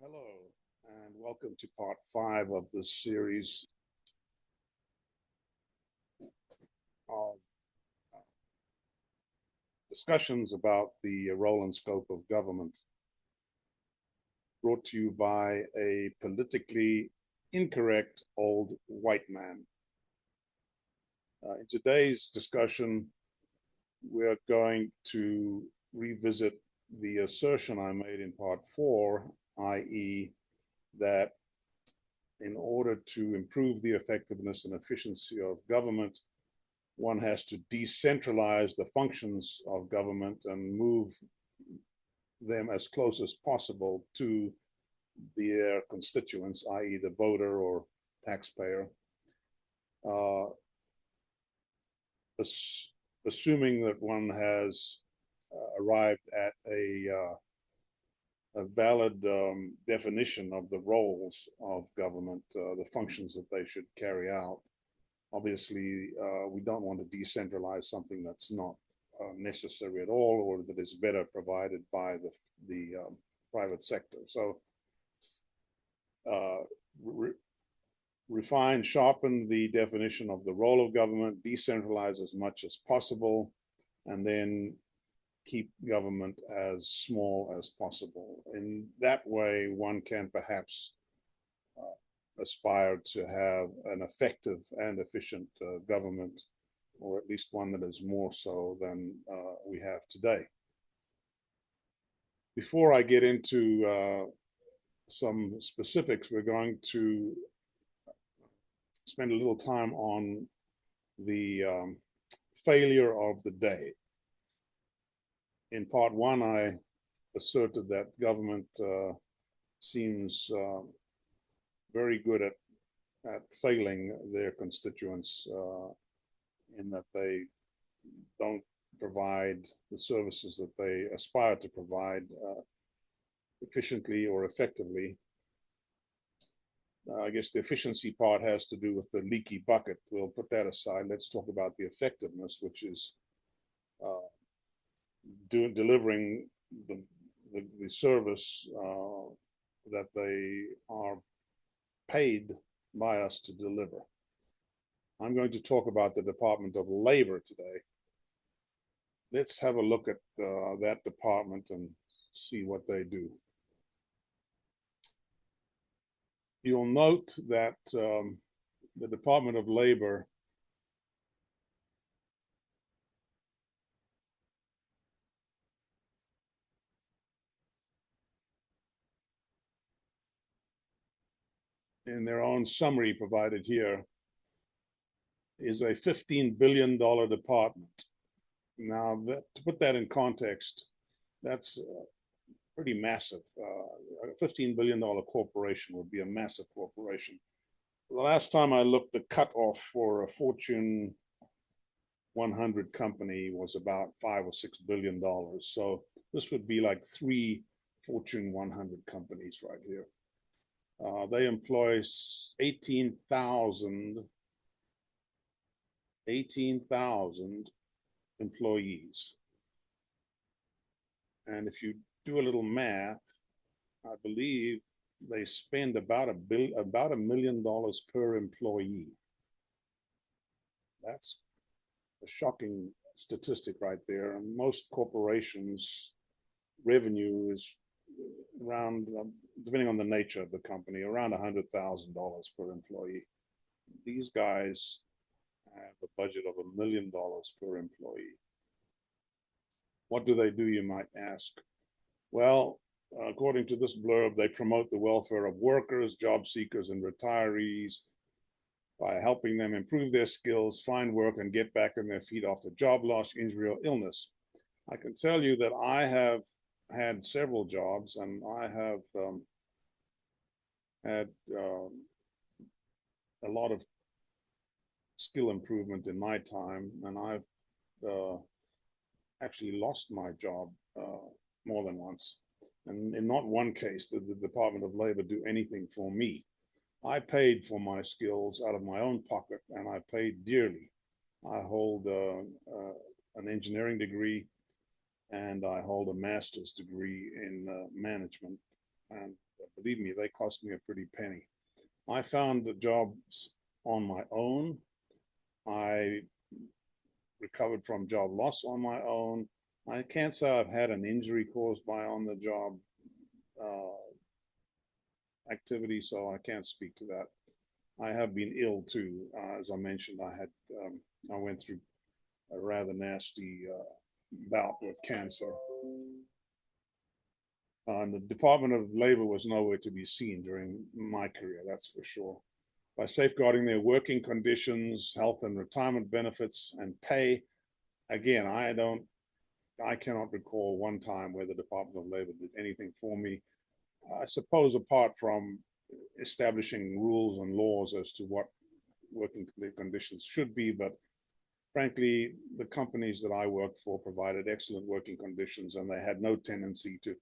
Hello, and welcome to part 5 of this series of discussions about the role and scope of government, brought to you by a politically incorrect old white man. In today's discussion, we're going to revisit the assertion I made in part 4, i.e., that in order to improve the effectiveness and efficiency of government, one has to decentralize the functions of government and move them as close as possible to their constituents, i.e., the voter or taxpayer, assuming that one has arrived at a valid definition of the roles of government, the functions that they should carry out. Obviously, we don't want to decentralize something that's not necessary at all, or that is better provided by the private sector. So refine, sharpen the definition of the role of government, decentralize as much as possible, and then keep government as small as possible. In that way, one can perhaps aspire to have an effective and efficient government, or at least one that is more so than we have today. Before I get into some specifics, we're going to spend a little time on the failure of the day. In part 1, I asserted that government seems very good at failing their constituents in that they don't provide the services that they aspire to provide efficiently or effectively. I guess the efficiency part has to do with the leaky bucket. We'll put that aside. Let's talk about the effectiveness, which is delivering the service that they are paid by us to deliver. I'm going to talk about the Department of Labor today. Let's have a look at that department and see what they do. You'll note that the Department of Labor in their own summary provided here is a $15 billion department. Now, to put that in context, that's pretty massive. A $15 billion corporation would be a massive corporation. The last time I looked, the cutoff for a Fortune 100 company was about $5 or $6 billion. So this would be like 3 Fortune 100 companies right here. They employ 18,000 employees. And if you do a little math, I believe they spend about $1 million per employee. That's a shocking statistic right there. And most corporations' revenue is around, depending on the nature of the company, around $100,000 per employee. These guys have a budget of $1 million per employee. What do they do, you might ask? Well, according to this blurb, they promote the welfare of workers, job seekers, and retirees by helping them improve their skills, find work, and get back on their feet after job loss, injury, or illness. I can tell you that I have had several jobs, and I have had a lot of skill improvement in my time, and I've actually lost my job more than once. And in not one case did the Department of Labor do anything for me. I paid for my skills out of my own pocket, and I paid dearly. I hold an engineering degree, and I hold a master's degree in management. And believe me, they cost me a pretty penny. I found the jobs on my own. I recovered from job loss on my own. I can't say I've had an injury caused by on the job activity, so I can't speak to that. I have been ill too. As I mentioned, I went through a rather nasty bout with cancer. And the Department of Labor was nowhere to be seen during my career, that's for sure. By safeguarding their working conditions, health and retirement benefits, and pay, again, I cannot recall one time where the Department of Labor did anything for me. I suppose apart from establishing rules and laws as to what working conditions should be, but frankly, the companies that I worked for provided excellent working conditions, and they had no tendency to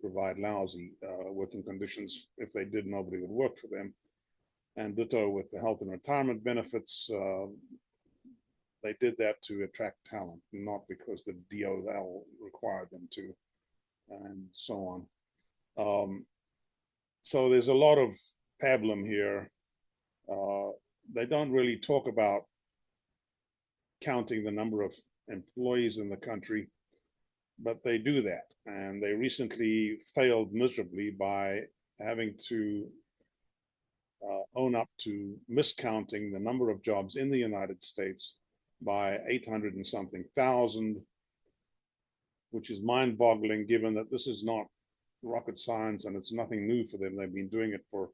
provide lousy working conditions. If they did, nobody would work for them. And ditto with the health and retirement benefits, they did that to attract talent, not because the DOL required them to, and so on. So there's a lot of pablum here. They don't really talk about counting the number of employees in the country, but they do that. And they recently failed miserably by having to own up to miscounting the number of jobs in the United States by 800 and something thousand, which is mind-boggling given that this is not rocket science and it's nothing new for them. They've been doing it for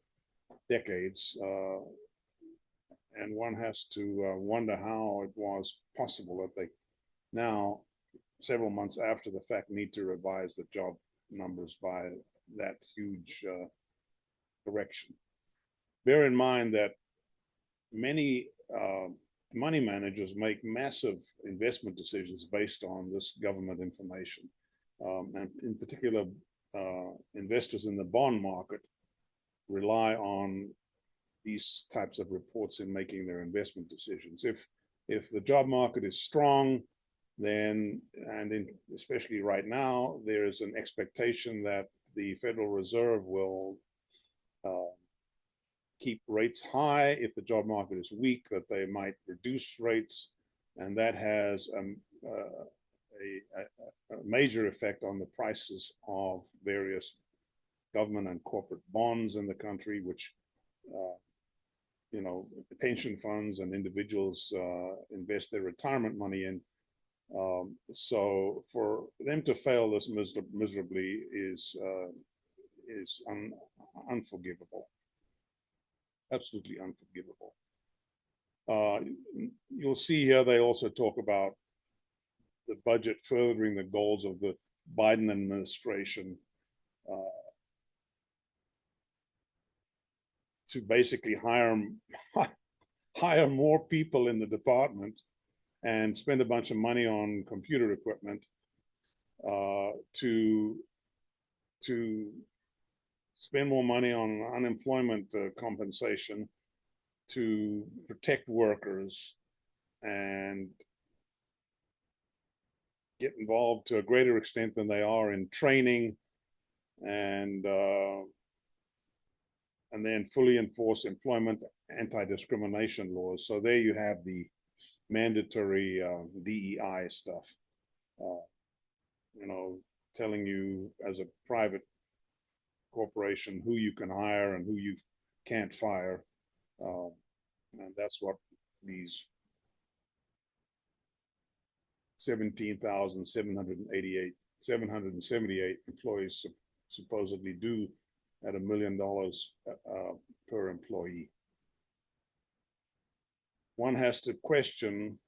decades. And one has to wonder how it was possible that they now, several months after the fact, need to revise the job numbers by that huge correction. Bear in mind that many money managers make massive investment decisions based on this government information. And in particular, investors in the bond market rely on these types of reports in making their investment decisions. If the job market is strong, then, especially right now, there is an expectation that the Federal Reserve will keep rates high. If the job market is weak, that they might reduce rates, and that has a major effect on the prices of various government and corporate bonds in the country, which pension funds and individuals invest their retirement money in. So for them to fail this miserably is unforgivable, absolutely unforgivable. You'll see here they also talk about the budget furthering the goals of the Biden administration to basically hire more people in the department and spend a bunch of money on computer equipment to spend more money on unemployment compensation, to protect workers and get involved to a greater extent than they are in training, and then fully enforce employment anti-discrimination laws. So there you have the mandatory DEI stuff, telling you as a private corporation who you can hire and who you can't fire. And that's what these 17,778 employees supposedly do at $1 million per employee. One has to question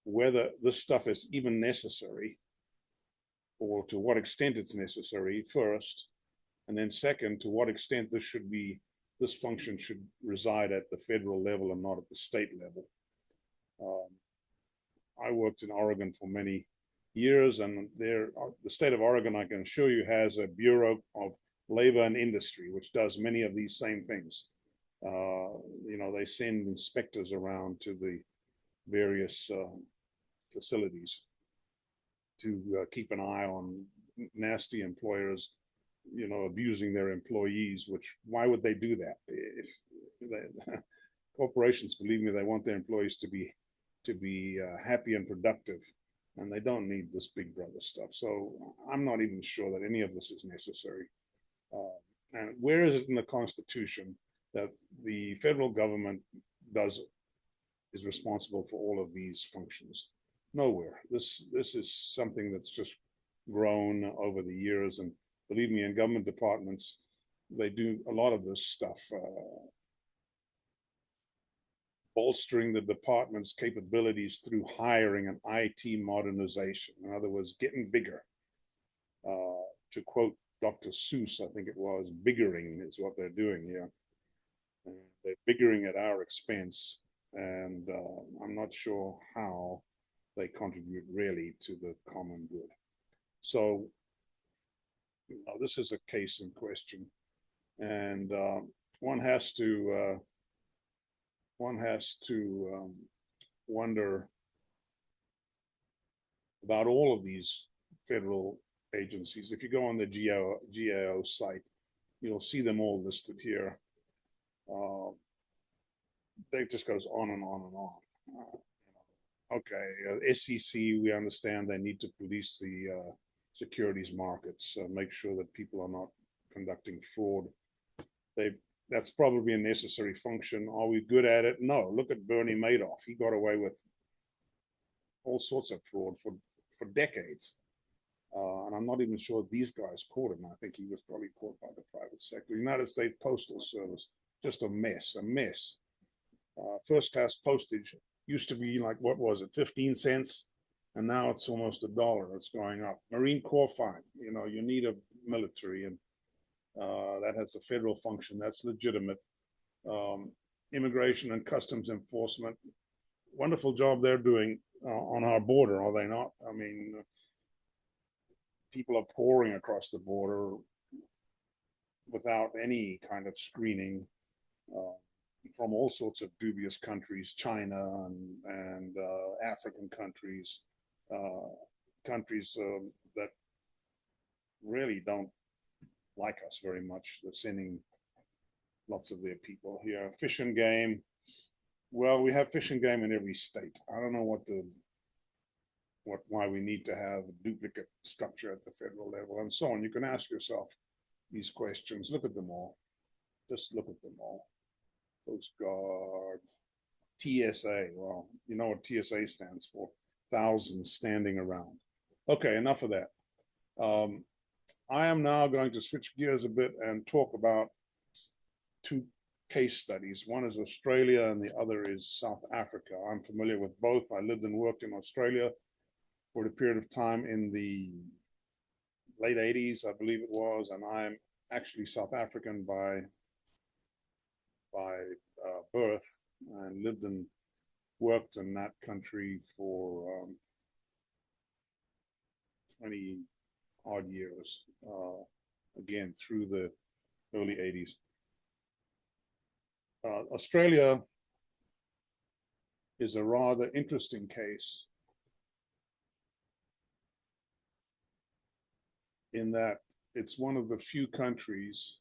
whether this stuff is even necessary, or to what extent it's necessary first, and then second, to what extent this function should reside at the federal level and not at the state level. I worked in Oregon for many years, and the state of Oregon, I can assure you, has a Bureau of Labor and Industry, which does many of these same things. They send inspectors around to the various facilities to keep an eye on nasty employers abusing their employees, which why would they do that? If they, corporations, believe me, they want their employees to be happy and productive, and they don't need this big brother stuff. So I'm not even sure that any of this is necessary. And where is it in the Constitution that the federal government is responsible for all of these functions? Nowhere. This is something that's just grown over the years, and believe me, in government departments, they do a lot of this stuff, bolstering the department's capabilities through hiring and IT modernization. In other words, getting bigger. To quote Dr. Seuss, I think it was, biggering is what they're doing here. They're biggering at our expense, and I'm not sure how they contribute really to the common good. So this is a case in question, and one has to wonder about all of these federal agencies. If you go on the GAO site, you'll see them all listed here. It just goes on and on and on. Okay, SEC, we understand they need to police the securities markets, make sure that people are not conducting fraud. That's probably a necessary function. Are we good at it? No. Look at Bernie Madoff. He got away with all sorts of fraud for decades. And I'm not even sure these guys caught him. I think he was probably caught by the private sector. United States Postal Service, just a mess. First class postage used to be like, what was it, 15 cents? And now it's almost $1. It's going up. Marine Corps, fine. You need a military, and that has a federal function. That's legitimate. Immigration and Customs Enforcement, wonderful job they're doing on our border, are they not? I mean, people are pouring across the border without any kind of screening from all sorts of dubious countries, China and African countries, countries that really don't like us very much. They're sending lots of their people here. Fish and Game. Well, we have Fish and Game in every state. I don't know why we need to have a duplicate structure at the federal level, and so on. You can ask yourself these questions. Look at them all. Just look at them all. Coast Guard, TSA. Well, you know what TSA stands for. Thousands standing around. Okay, enough of that. I am now going to switch gears a bit and talk about two case studies. One is Australia and the other is South Africa. I'm familiar with both. I lived and worked in Australia for a period of time in the late 80s, I believe it was, and I'm actually South African by birth, and lived and worked in that country for 20 odd years, again through the early 80s. Australia is a rather interesting case in that it's one of the few countries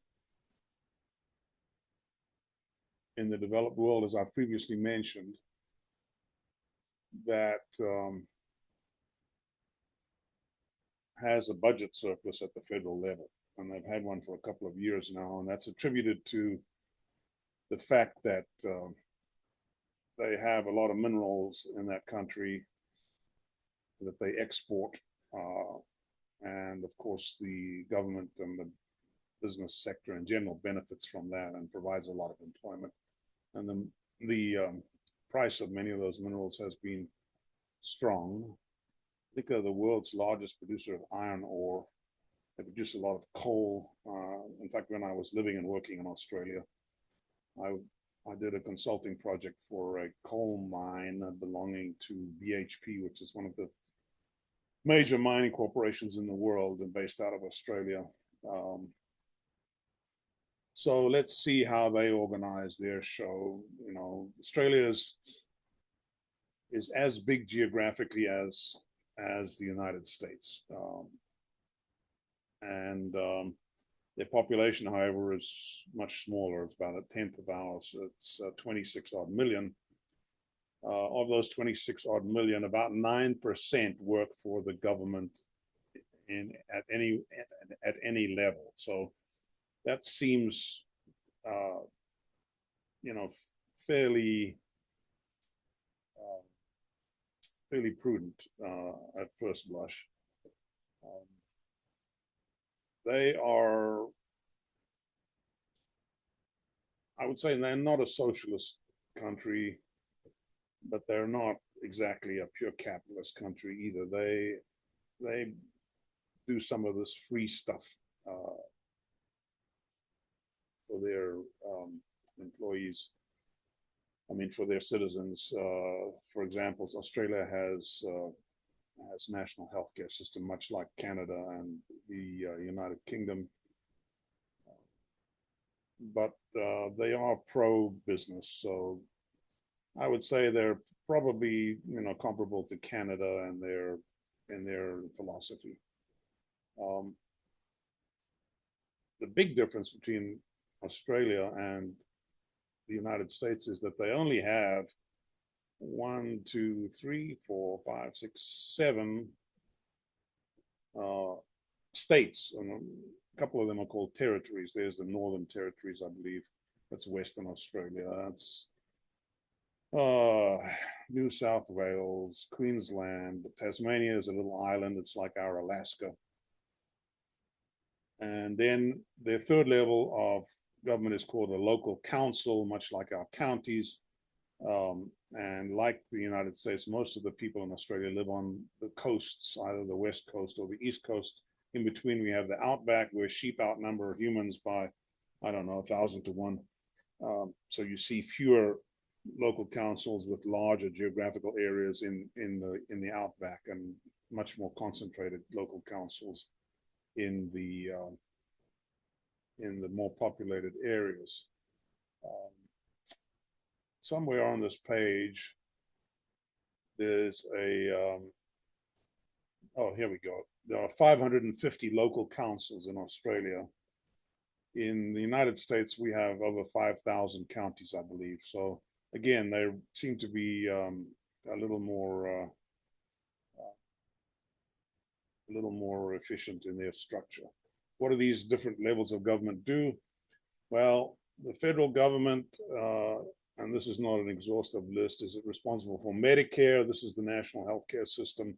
in the developed world, as I previously mentioned, that has a budget surplus at the federal level. And they've had one for a couple of years now, and that's attributed to the fact that they have a lot of minerals in that country that they export. And of course, the government and the business sector in general benefits from that and provides a lot of employment. And then the price of many of those minerals has been strong. I think they're the world's largest producer of iron ore. They produce a lot of coal. In fact, when I was living and working in Australia, I did a consulting project for a coal mine belonging to BHP, which is one of the major mining corporations in the world and based out of Australia. So let's see how they organize their show. Australia is as big geographically as the United States. And Their population, however, is much smaller. It's about a tenth of ours. It's 26 odd million. Of those 26 odd million, about 9% work for the government at any level. So that seems, you know, fairly fairly prudent at first blush. They are, I would say, they're not a socialist country, but they're not exactly a pure capitalist country either. They do some of this free stuff for their employees. I mean, for their citizens. For example, Australia has national healthcare system, much like Canada and the United Kingdom. But they are pro-business, so I would say they're probably, you know, comparable to Canada in their philosophy. The big difference between Australia and the United States is that they only have 1, 2, 3, 4, 5, 6, 7 states. And a couple of them are called territories. There's the Northern Territories, I believe. That's Western Australia. That's New South Wales, Queensland. Tasmania is a little island. It's like our Alaska. And then the third level of government is called a local council, much like our counties. And like the United States, most of the people in Australia live on the coasts, either the west coast or the east coast. In between, we have the outback, where sheep outnumber humans by, I don't know, 1,000 to 1. So you see fewer local councils with larger geographical areas in the outback, and much more concentrated local councils in the more populated areas. Somewhere on this page, there's a, oh, here we go. There are 550 local councils in Australia. In the United States, we have over 5,000 counties, I believe. So again, they seem to be a little more efficient in their structure. What do these different levels of government do? Well, the federal government, and this is not an exhaustive list, is responsible for Medicare. This is the national healthcare system,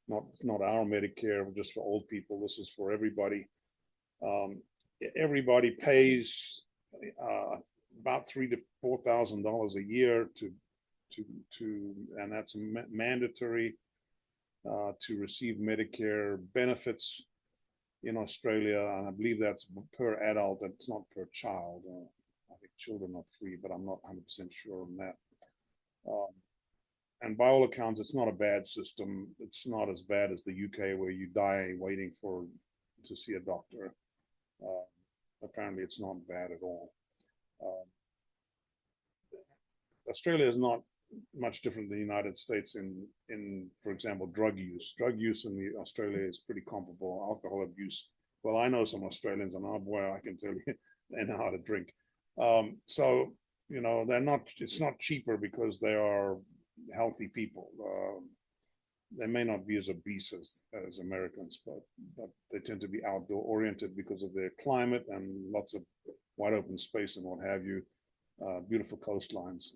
not our Medicare, just for old people. This is for everybody. Everybody pays about $3,000 to $4,000 a year to, and that's mandatory to receive Medicare benefits in Australia, and I believe that's per adult. That's not per child. I think children are free, but I'm not 100% sure on that. And by all accounts, it's not a bad system. It's not as bad as the UK, where you die waiting to see a doctor. Apparently, it's not bad at all. Australia is not much different than the United States in, for example, drug use. Drug use in Australia is pretty comparable. Alcohol abuse. Well, I know some Australians, and oh boy, I can tell you, they know how to drink. So, you know, it's not cheaper because they are healthy people. They may not be as obese as Americans, but they tend to be outdoor oriented because of their climate and lots of wide open space and what have you. Beautiful coastlines.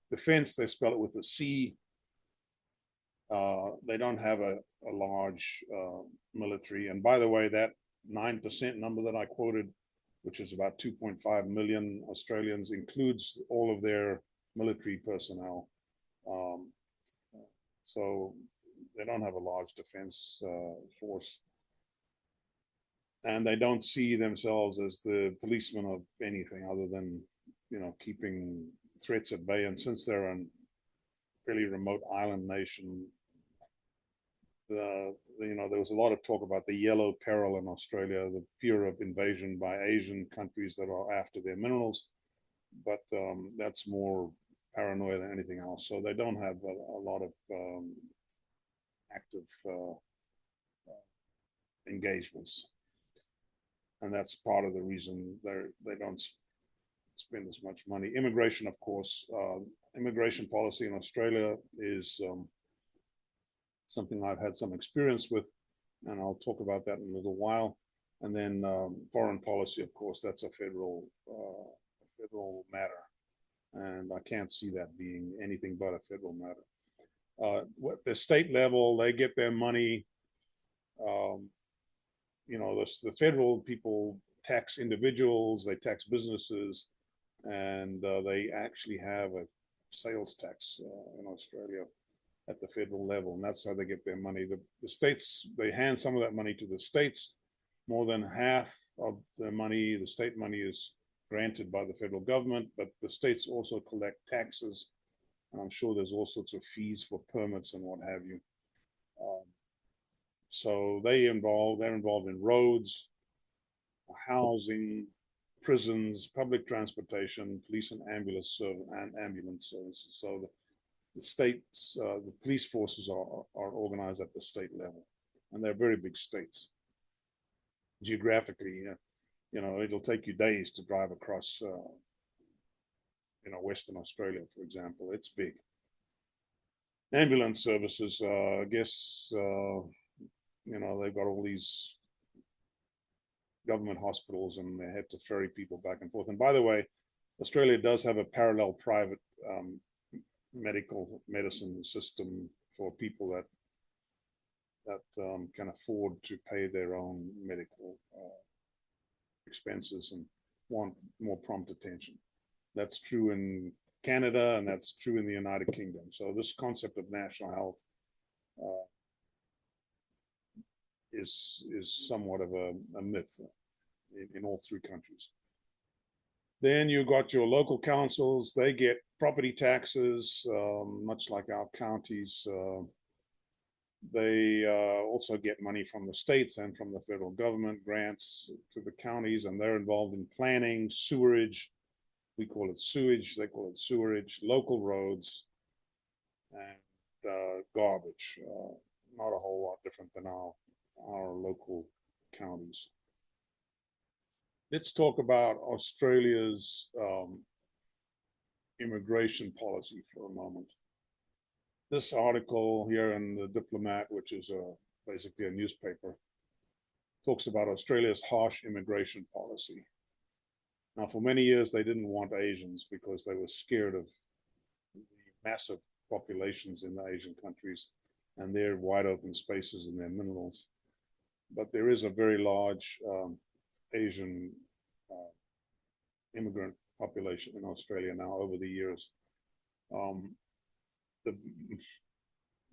Defense, they spell it with a C. They don't have a large military. And by the way, that 9% number that I quoted, which is about 2.5 million Australians, includes all of their military personnel. So they don't have a large defense force. And they don't see themselves as the policemen of anything other than, you know, keeping threats at bay. And since they're a fairly remote island nation, you know, there was a lot of talk about the yellow peril in Australia, the fear of invasion by Asian countries that are after their minerals. But that's more paranoia than anything else. So they don't have a lot of active engagements. and that's part of the reason they don't spend as much money. Immigration, of course, immigration policy in Australia is something I've had some experience with, and I'll talk about that in a little while. And then foreign policy, of course, that's a federal matter, and I can't see that being anything but a federal matter. What the state level, they get their money. The federal people tax individuals, they tax businesses, and they actually have a sales tax in Australia at the federal level, and that's how they get their money. The states, they hand some of that money to the states. More than half of the money, the state money, is granted by the federal government, but the states also collect taxes, and I'm sure there's all sorts of fees for permits and what have you. So they're involved in roads, housing, prisons, public transportation, police and ambulance services. So the states, the police forces are organized at the state level, and they're very big states. Geographically, it'll take you days to drive across, Western Australia, for example. It's big. Ambulance services, I guess, they've got all these government hospitals, and they had to ferry people back and forth. And by the way, Australia does have a parallel private medicine system for people that can afford to pay their own medical expenses and want more prompt attention. That's true in Canada, and that's true in the United Kingdom. So this concept of national health is somewhat of a myth in all three countries. Then you got your local councils. They get property taxes, much like our counties. They also get money from the states and from the federal government, grants to the counties, and they're involved in planning, sewerage. We call it sewage, they call it sewerage, local roads, and garbage. Not a whole lot different than our local counties. Let's talk about Australia's immigration policy for a moment. This article here in the Diplomat, which is basically a newspaper, talks about Australia's harsh immigration policy. Now, for many years, they didn't want Asians because they were scared of the massive populations in the Asian countries and their wide open spaces and their minerals. But there is a very large Asian immigrant population in Australia now over the years.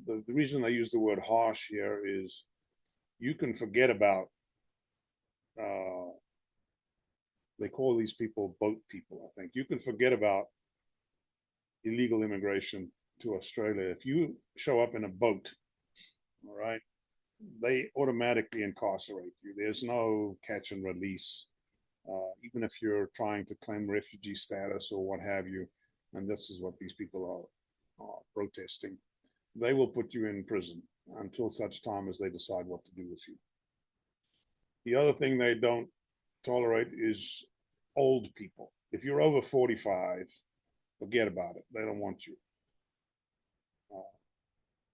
The reason I use the word harsh here is you can forget about, they call these people boat people, I think. You can forget about illegal immigration to Australia. If you show up in a boat, all right, they automatically incarcerate you. There's no catch and release, even if you're trying to claim refugee status or what have you. And this is what these people are protesting. They will put you in prison until such time as they decide what to do with you. The other thing they don't tolerate is old people. If you're over 45, forget about it. They don't want you.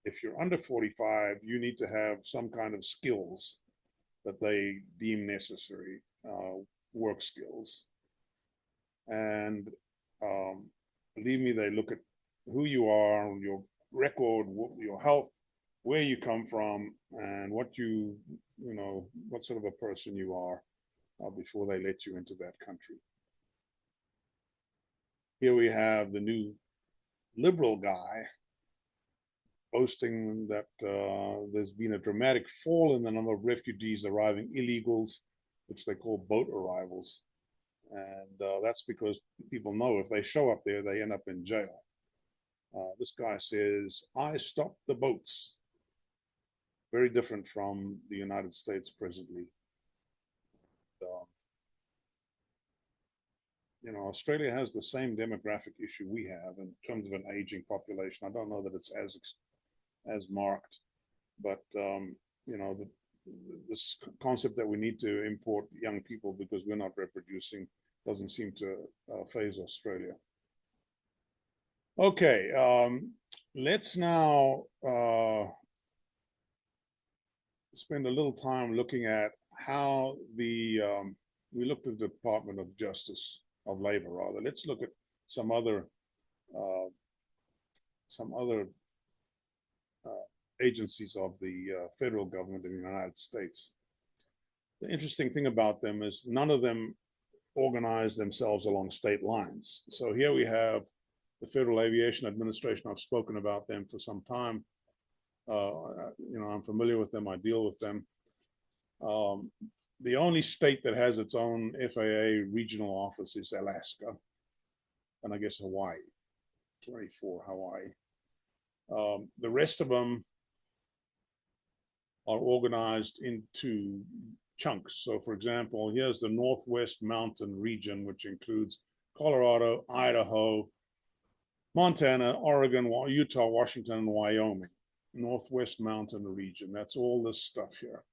If you're under 45, you need to have some kind of skills that they deem necessary, work skills. And believe me, they look at who you are, your record, your health, where you come from, and what what sort of a person you are before they let you into that country. Here we have the new Liberal guy boasting that there's been a dramatic fall in the number of refugees arriving, illegals, which they call boat arrivals. And that's because people know if they show up there, they end up in jail. This guy says, I stopped the boats. Very different from the United States presently. Australia has the same demographic issue we have in terms of an aging population. I don't know that it's as marked, but this concept that we need to import young people because we're not reproducing doesn't seem to phase Australia. Okay, let's now spend a little time looking at how we looked at the Department of Justice, of Labor rather. Let's look at some other agencies of the federal government in the United States. The interesting thing about them is none of them organize themselves along state lines. So here we have the Federal Aviation Administration. I've spoken about them for some time. I'm familiar with them. I deal with them. The only state that has its own FAA regional office is Alaska, and I guess Hawaii, 24 Hawaii. The rest of them are organized into chunks. So, for example, here's the Northwest Mountain region, which includes Colorado, Idaho, Montana, Oregon, Utah, Washington, and Wyoming. Northwest Mountain region. That's all this stuff here.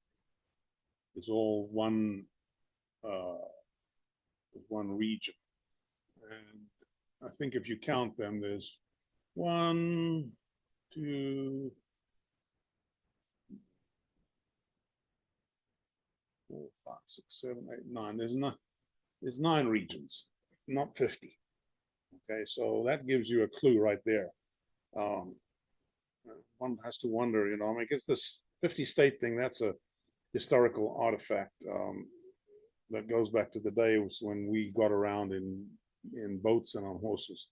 It's all one region. And I think if you count them, there's 1, 2, 4, 5, 6, 7, 8, 9. There's 9 regions, not 50. Okay, so that gives you a clue right there. One has to wonder, I mean, I guess this 50 state thing, that's a historical artifact that goes back to the days when we got around in boats and on horses.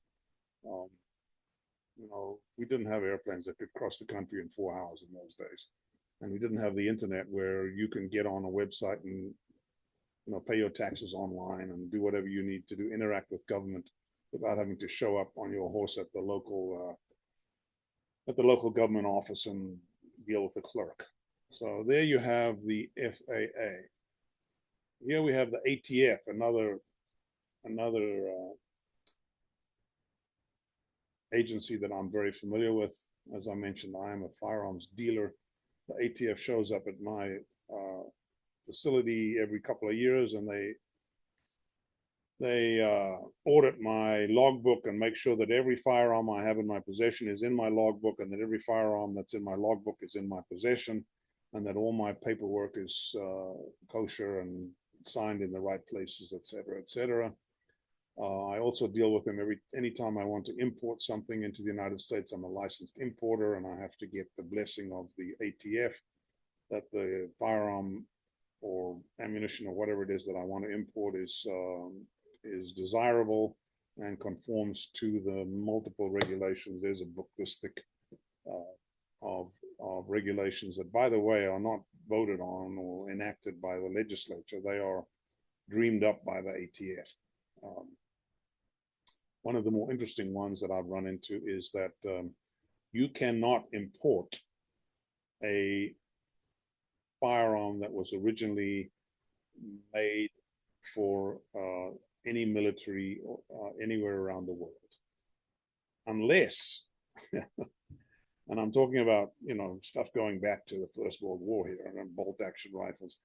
We didn't have airplanes that could cross the country in 4 hours in those days. And we didn't have the internet where you can get on a website and, pay your taxes online and do whatever you need to do, interact with government without having to show up on your horse at the local government office and deal with the clerk. So there you have the FAA. Here we have the ATF, another agency that I'm very familiar with. As I mentioned, I am a firearms dealer. The ATF shows up at my facility every couple of years, and they audit my logbook and make sure that every firearm I have in my possession is in my logbook, and that every firearm that's in my logbook is in my possession, and that all my paperwork is kosher and signed in the right places, et cetera, et cetera. I also deal with them anytime I want to import something into the United States. I'm a licensed importer, and I have to get the blessing of the ATF that the firearm or ammunition or whatever it is that I want to import is desirable and conforms to the multiple regulations. There's a book this thick of regulations that, by the way, are not voted on or enacted by the legislature. They are dreamed up by the ATF. One of the more interesting ones that I've run into is that you cannot import a firearm that was originally made for any military anywhere around the world, unless, and I'm talking about, stuff going back to the First World War here, and bolt action rifles.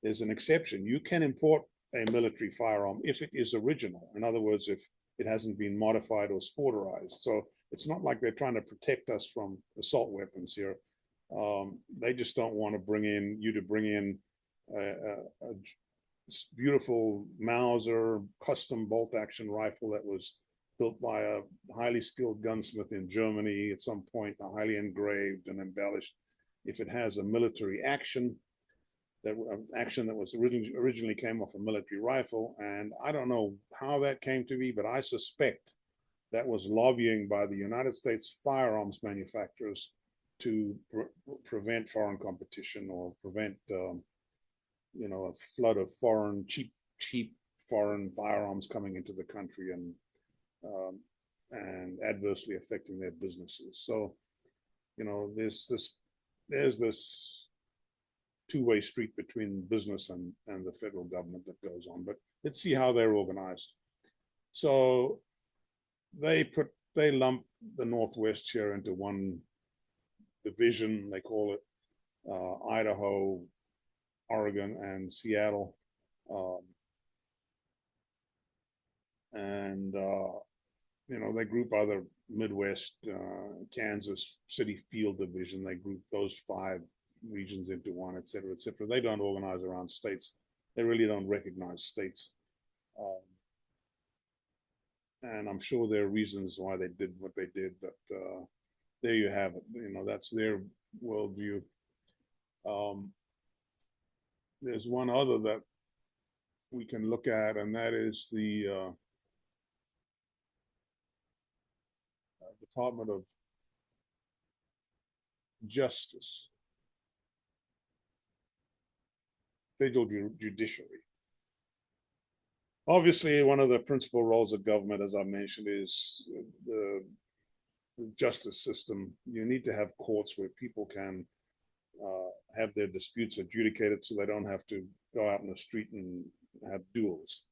There's an exception. You can import a military firearm if it is original. In other words, if it hasn't been modified or sporterized. So it's not like they're trying to protect us from assault weapons here. They just don't want to bring in a beautiful Mauser custom bolt action rifle that was built by a highly skilled gunsmith in Germany at some point, highly engraved and embellished. If it has a military action, that was originally came off a military rifle, and I don't know how that came to be, but I suspect that was lobbying by the United States firearms manufacturers to prevent foreign competition or prevent a flood of cheap foreign firearms coming into the country and adversely affecting their businesses. So, there's this two-way street between business and the federal government that goes on. But let's see how they're organized. So they lump the Northwest here into one division. They call it Idaho, Oregon, and Seattle. And they group other Midwest, Kansas City Field Division. They group those 5 regions into one, et cetera, et cetera. They don't organize around states. They really don't recognize states. And I'm sure there are reasons why they did what they did, but there you have it. That's their worldview. There's one other that we can look at, and that is the Department of Justice, federal judiciary. Obviously, one of the principal roles of government, as I mentioned, is the justice system. You need to have courts where people can have their disputes adjudicated, so they don't have to go out in the street and have duels.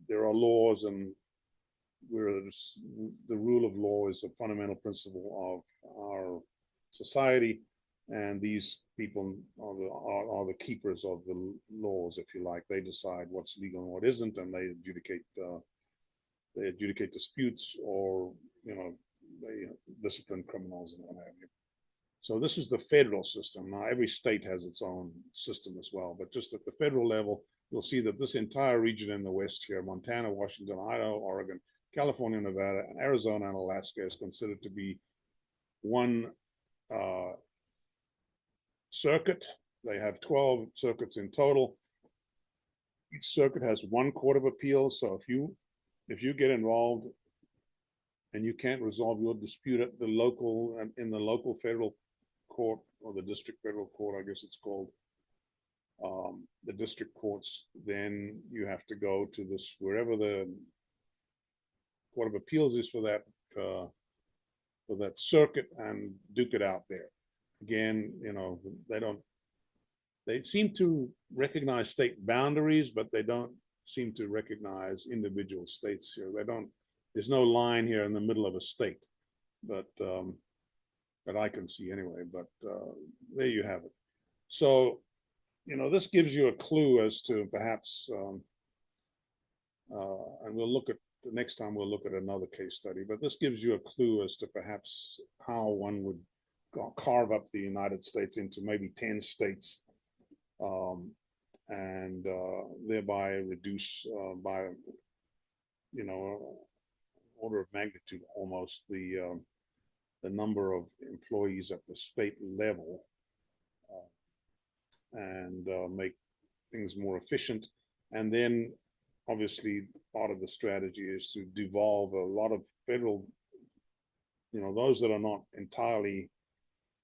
There are laws, and the rule of law is a fundamental principle of our society, and these people are the keepers of the laws, if you like. They decide what's legal and what isn't, and they adjudicate disputes, or they discipline criminals and what have you. So this is the federal system. Now, every state has its own system as well, but just at the federal level, you'll see that this entire region in the West here, Montana, Washington, Idaho, Oregon, California, Nevada, and Arizona, and Alaska, is considered to be one circuit. They have 12 circuits in total. Each circuit has one court of appeals. So if you get involved and you can't resolve your dispute at the local federal court, or the district federal court, I guess it's called, the district courts, then you have to go to this, wherever the court of appeals is for that circuit, and duke it out there. Again, they seem to recognize state boundaries, but they don't seem to recognize individual states here. There's no line here in the middle of a state, but that I can see anyway. But there you have it. So, this gives you a clue as to perhaps, and we'll look at the next time, we'll look at another case study, but this gives you a clue as to perhaps how one would carve up the United States into maybe 10 states, and thereby reduce by, order of magnitude almost the number of employees at the state level, and make things more efficient. And then obviously part of the strategy is to devolve a lot of federal, those that are not entirely,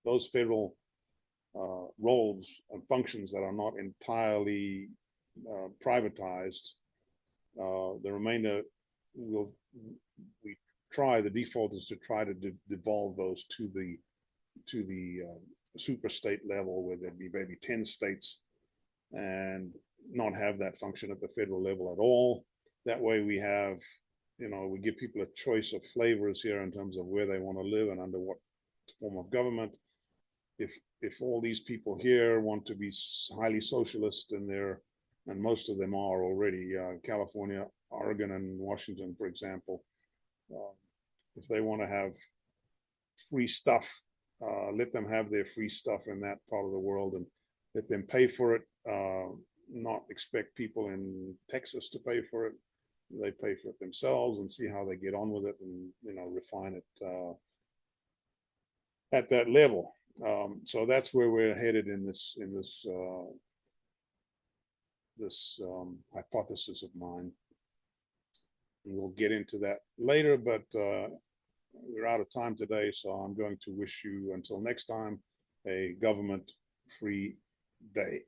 those federal roles and functions that are not entirely privatized. The remainder the default is to try to devolve those to the superstate level, where there'd be maybe 10 states, and not have that function at the federal level at all. That way we have, we give people a choice of flavors here in terms of where they want to live and under what form of government. If all these people here want to be highly socialist, and most of them are already, California, Oregon, and Washington, for example, if they want to have free stuff, let them have their free stuff in that part of the world, and let them pay for it. Not expect people in Texas to pay for it. They pay for it themselves, and see how they get on with it, and refine it at that level. So that's where we're headed in this hypothesis of mine. And we'll get into that later, but we're out of time today, so I'm going to wish you, until next time, a government-free day.